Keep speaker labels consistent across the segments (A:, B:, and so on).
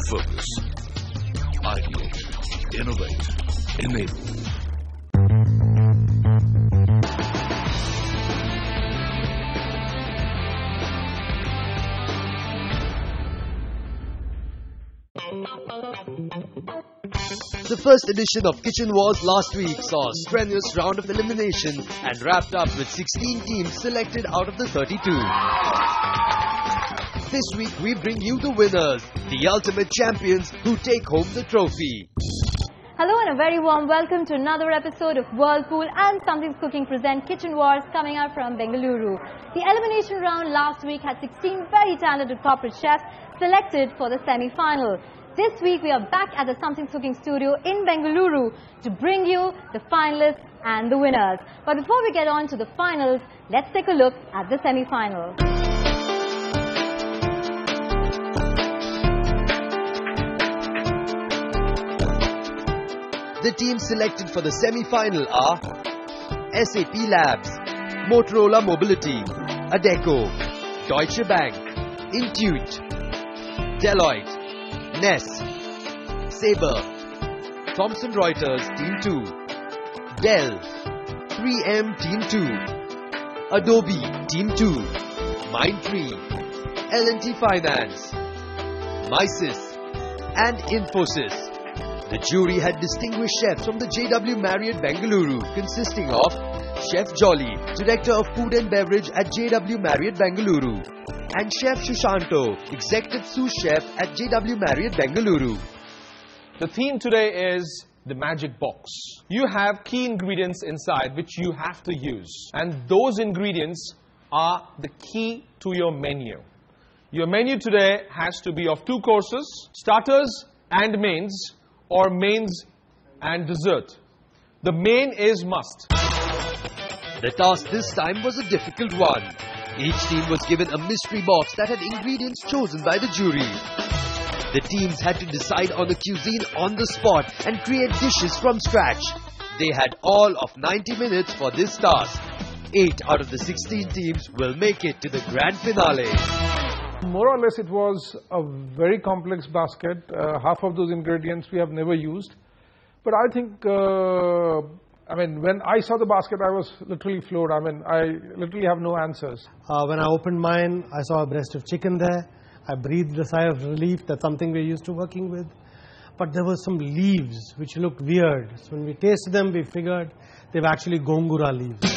A: Focus. Ideate. Innovate. Enable.
B: The first edition of Kitchen Wars last week saw a strenuous round of elimination and wrapped up with 16 teams selected out of the 32. This week we bring you the winners, the ultimate champions who take home the trophy.
C: Hello and a very warm welcome to another episode of Whirlpool and Something's Cooking present Kitchen Wars coming out from Bengaluru. The elimination round last week had 16 very talented corporate chefs selected for the semi-final. This week we are back at the Something's Cooking studio in Bengaluru to bring you the finalists and the winners. But before we get on to the finals, let's take a look at the semi-final.
B: The teams selected for the semi-final are SAP Labs, Motorola Mobility, Adecco, Deutsche Bank, Intuit, Deloitte, Ness, Sabre, Thomson Reuters Team 2, Dell, 3M Team 2, Adobe Team 2, Mindtree, L&T Finance, Misys, and Infosys. The jury had distinguished chefs from the JW Marriott Bengaluru, consisting of Chef Jolly, Director of Food and Beverage at JW Marriott Bengaluru, and Chef Shushanto, Executive Sous Chef at JW Marriott Bengaluru.
D: The theme today is the magic box. You have key ingredients inside which you have to use, and those ingredients are the key to your menu. Your menu today has to be of 2 courses, starters and mains, or mains and dessert. The main is must.
B: The task this time was a difficult one. Each team was given a mystery box that had ingredients chosen by the jury. The teams had to decide on a cuisine on the spot and create dishes from scratch. They had all of 90 minutes for this task. 8 out of the 16 teams will make it to the grand finale.
E: More or less it was a very complex basket. Half of those ingredients we have never used. But I think, when I saw the basket, I was literally floored. I literally have no answers.
F: When I opened mine, I saw a breast of chicken there. I breathed a sigh of relief. That's something we're used to working with. But there were some leaves which looked weird. So when we tasted them, we figured they were actually gongura leaves.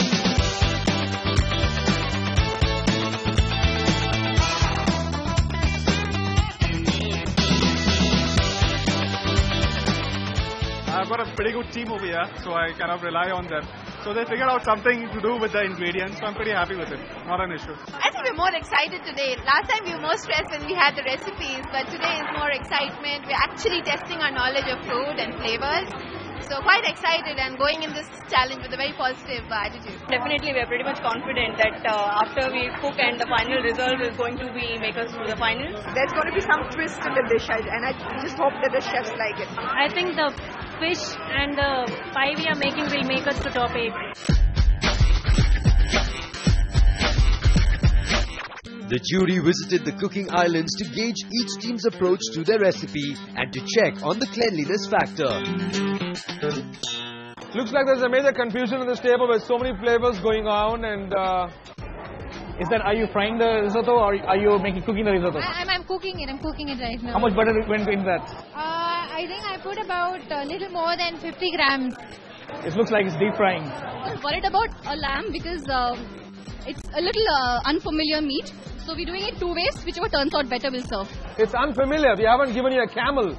G: I've got a pretty good team over here, so I kind of rely on them. So they figured out something to do with the ingredients, so I'm pretty happy with it. Not an issue.
H: I think we're more excited today. Last time we were more stressed when we had the recipes, but today is more excitement. We're actually testing our knowledge of food and flavors. So quite excited and going in this challenge with a very positive attitude.
I: Definitely, we are pretty much confident that after we cook and the final result is going to be make us to the finals.
J: There's going to be some twist in the dish, and I just hope that the chefs like it.
I: I think the fish and the pie we are making will make us to top 8.
B: The jury visited the cooking islands to gauge each team's approach to their recipe and to check on the cleanliness factor.
D: Looks like there's a major confusion on this table with so many flavors going on, and
K: are you frying the risotto or are you cooking the risotto?
L: I'm cooking it. I'm cooking it right now.
K: How much butter went in that?
L: I think I put about a little more than 50 grams.
K: It looks like it's deep frying.
L: I was worried about a lamb because it's a little unfamiliar meat. So we're doing it 2 ways. Whichever turns out better will serve.
D: It's unfamiliar. We haven't given you a camel.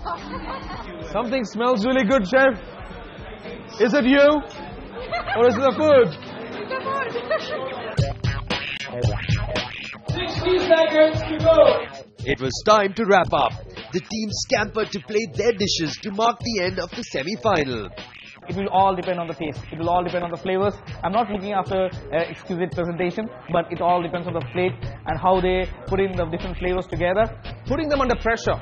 D: Something smells really good, chef. Is it you? Or is it the food?
L: It's the food.
G: 60 seconds to go.
B: It was time to wrap up. The team scampered to plate their dishes to mark the end of the semi-final.
K: It will all depend on the taste. It will all depend on the flavors. I'm not looking after exquisite presentation, but it all depends on the plate and how they put in the different flavors together.
D: Putting them under pressure,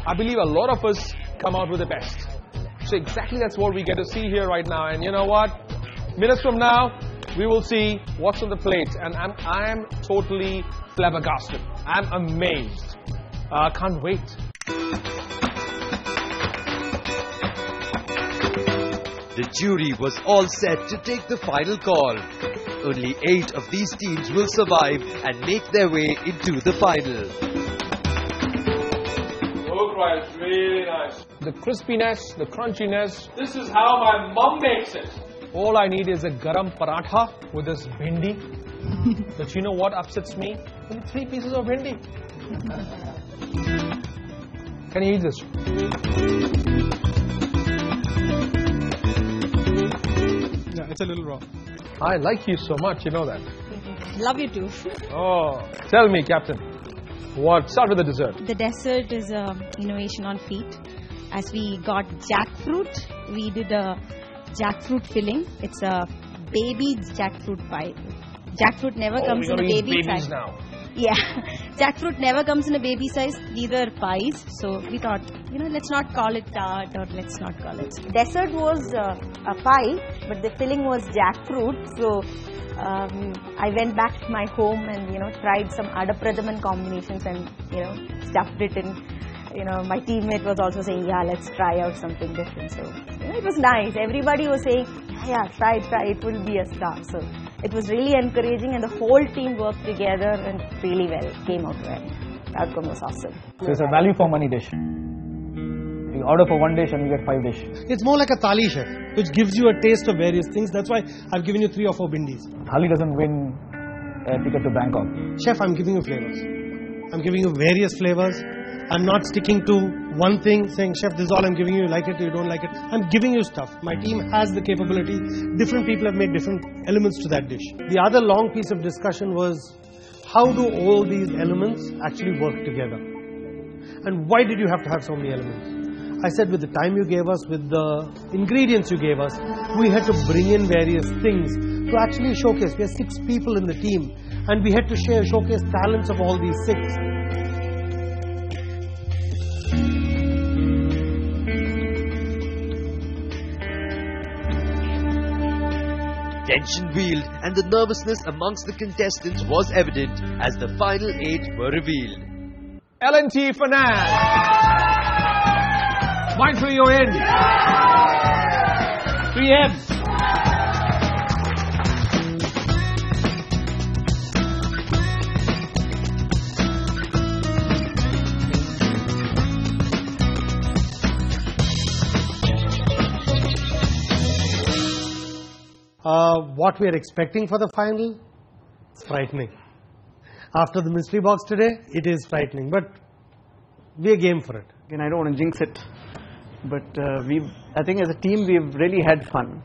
D: I believe a lot of us come out with the best. So exactly that's what we get to see here right now. And you know what? Minutes from now, we will see what's on the plate. And I'm totally flabbergasted. I'm amazed. Can't wait.
B: The jury was all set to take the final call. Only 8 of these teams will survive and make their way into the final.
D: Okra is really nice. The crispiness, the crunchiness. This is how my mum makes it. All I need is a garam paratha with this bhindi. But you know what upsets me? Only 3 pieces of bhindi. Can you eat this?
M: Yeah, it's a little raw.
D: I like you so much, you know that.
N: Love you too.
D: Oh, tell me, Captain. What? Start with the dessert.
N: The dessert is innovation on feet. As we got jackfruit, we did a jackfruit filling. It's a baby jackfruit pie. Jackfruit never comes in a baby size.
D: Now.
N: Yeah, jackfruit never comes in a baby size. These are pies. So we thought, let's not call it tart or let's not call it.
O: Dessert was a pie, but the filling was jackfruit. So I went back to my home and tried some Adapradaman combinations and stuffed it in. My teammate was also saying, yeah, let's try out something different. So it was nice. Everybody was saying, yeah, try, it will be a star. So it was really encouraging and the whole team worked together and really well, came out well. The outcome was awesome.
K: So it's a value for money dish. You order for 1 dish and you get 5 dishes.
F: It's more like a thali, chef, which gives you a taste of various things. That's why I've given you 3 or 4 bindis.
K: Thali doesn't win a ticket to Bangkok.
F: Chef, I'm giving you flavors. I'm giving you various flavors. I'm not sticking to one thing, saying, Chef, this is all I'm giving you, like it, you don't like it. I'm giving you stuff. My team has the capability. Different people have made different elements to that dish. The other long piece of discussion was, how do all these elements actually work together? And why did you have to have so many elements? I said, with the time you gave us, with the ingredients you gave us, we had to bring in various things to actually showcase. We are 6 people in the team, and we had to showcase talents of all these 6.
B: Tension wheeled and the nervousness amongst the contestants was evident as the final 8 were revealed.
D: L&T Finance. Mindful you're in. 3M's.
F: What we are expecting for the final, it's frightening. After the mystery box today, it is frightening, but we are game for it.
P: Again, I don't want to jinx it, but I think as a team we've really had fun.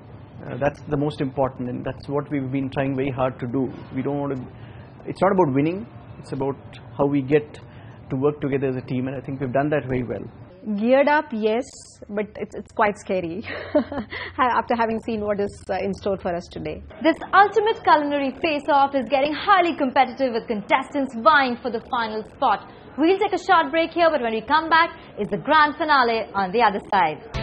P: That's the most important, and that's what we've been trying very hard to do. We don't want to. It's not about winning. It's about how we get to work together as a team, and I think we've done that very well.
J: Geared up, yes, but it's quite scary after having seen what is in store for us today.
C: This ultimate culinary face-off is getting highly competitive with contestants vying for the final spot. We'll take a short break here, but when we come back, it's the grand finale on the other side.